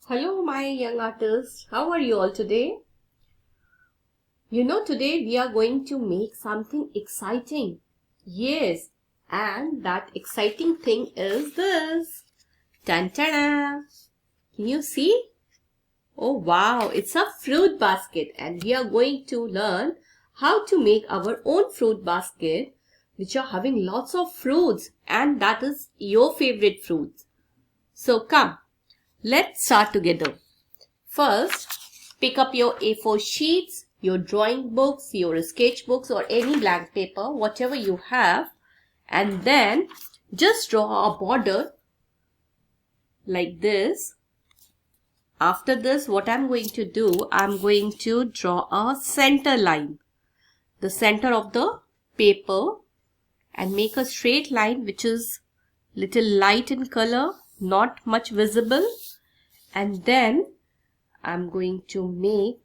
Hello my young artists, how are you all today? Today we are going to make something exciting. Yes, and that exciting thing is this. Tan-ta-da! Can you see? Oh wow, it's a fruit basket and we are going to learn how to make our own fruit basket which are having lots of fruits and that is your favorite fruits. So come, let's start together. First, pick up your A4 sheets, your drawing books, your sketchbooks or any blank paper, whatever you have, and then just draw a border like this. After this, what I'm going to do, I'm going to draw a center line, the center of the paper, and make a straight line which is little light in color, not much visible, and then I'm going to make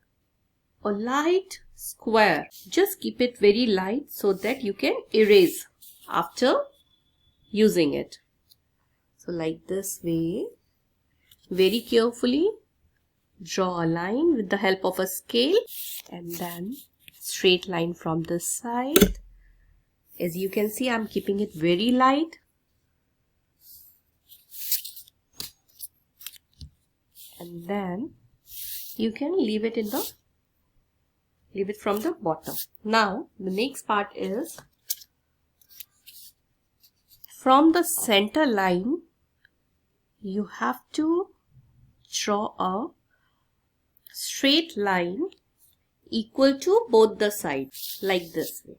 a light square. Just keep it very light so that you can erase after using it. So like this way, very carefully draw a line with the help of a scale and then straight line from this side. As you can see, I'm keeping it very light. And then you can leave it from the bottom. Now the next part is from the center line you have to draw a straight line equal to both the sides like this way.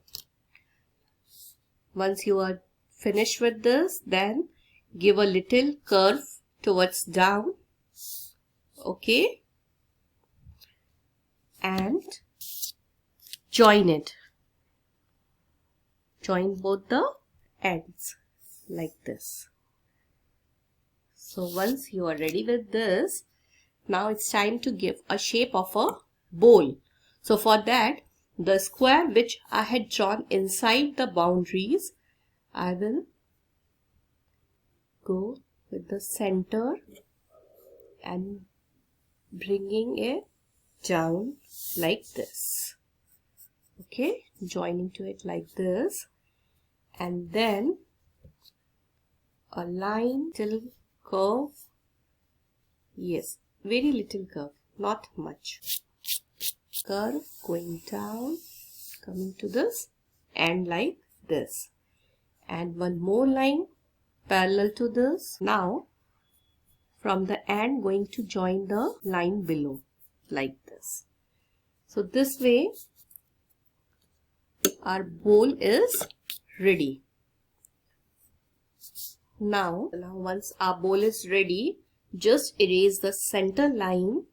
Once you are finished with this, then give a little curve towards down. Okay, and join it. Join both the ends like this. So once you are ready with this, now it's time to give a shape of a bowl. So for that, the square which I had drawn inside the boundaries, I will go with the center and bringing it down like this. Okay, joining to it like this, and then a line till curve. Yes, very little curve, not much. Curve going down, coming to this and like this, and one more line parallel to this. Now from the end going to join the line below like this. So this way our bowl is ready. Now once our bowl is ready, just erase the center line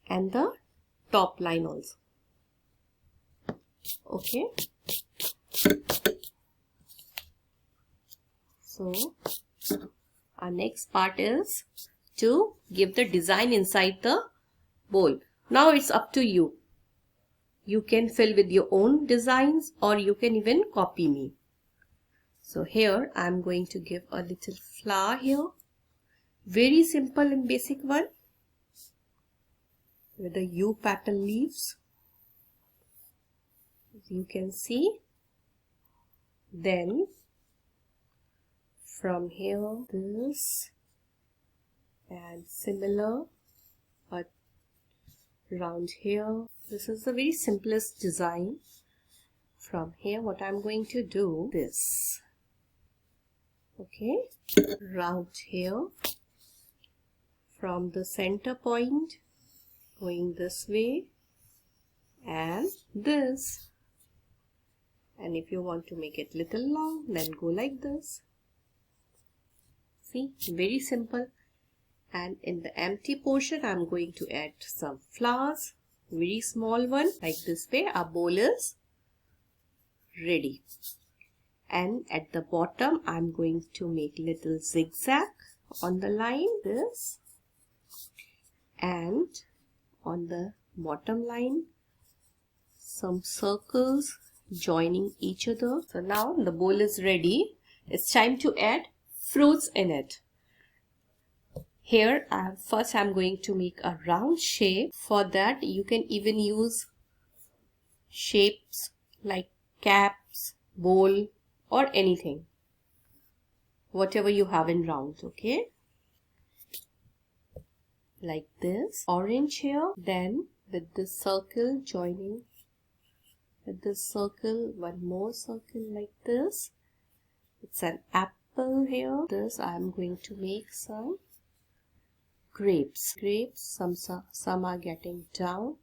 and the top line also. Okay. So our next part is to give the design inside the bowl. Now it's up to you. You can fill with your own designs or you can even copy me. So here I am going to give a little flower here. Very simple and basic one with the U pattern leaves. As you can see. Then from here this and similar but round here. This is the very simplest design. From here what I'm going to do this. Okay, round here from the center point going this way and this. And if you want to make it little long, then go like this. See, very simple. And in the empty portion, I'm going to add some flowers, very small one, like this way. Our bowl is ready. And at the bottom, I'm going to make little zigzag on the line, this. And on the bottom line, some circles joining each other. So now the bowl is ready. It's time to add fruits in it. Here first I'm going to make a round shape. For that you can even use shapes like caps, bowl or anything, whatever you have in round. Okay, like this, orange here, then with this circle joining with this circle, one more circle like this. It's an apple here. This I am going to make some grapes. Some are getting down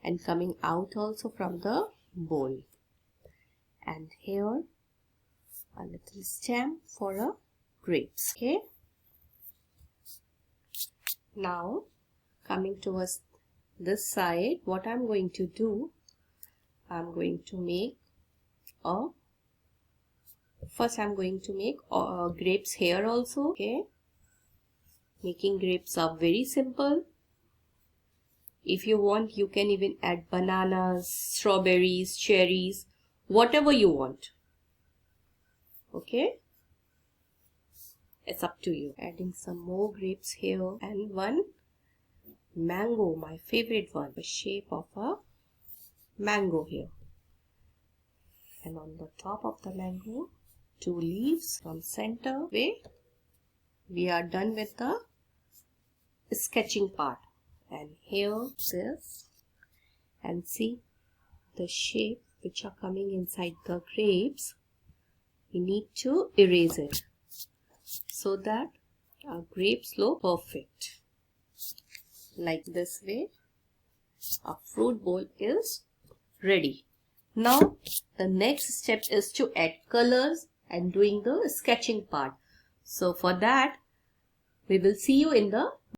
and coming out also from the bowl. And here a little stem for a grapes. Okay. Now coming towards this side, what I'm going to do, I'm going to make grapes here also. Okay. Making grapes are very simple. If you want, you can even add bananas, strawberries, cherries, whatever you want. Okay. It's up to you. Adding some more grapes here and one mango, my favorite one, the shape of a mango here. And on the top of the mango, 2 leaves from center way. We are done with the sketching part. And here this, and see the shape which are coming inside the grapes. We need to erase it so that our grapes look perfect. Like this way, our fruit bowl is ready. Now the next step is to add colors and doing the sketching part. So for that we will see you in the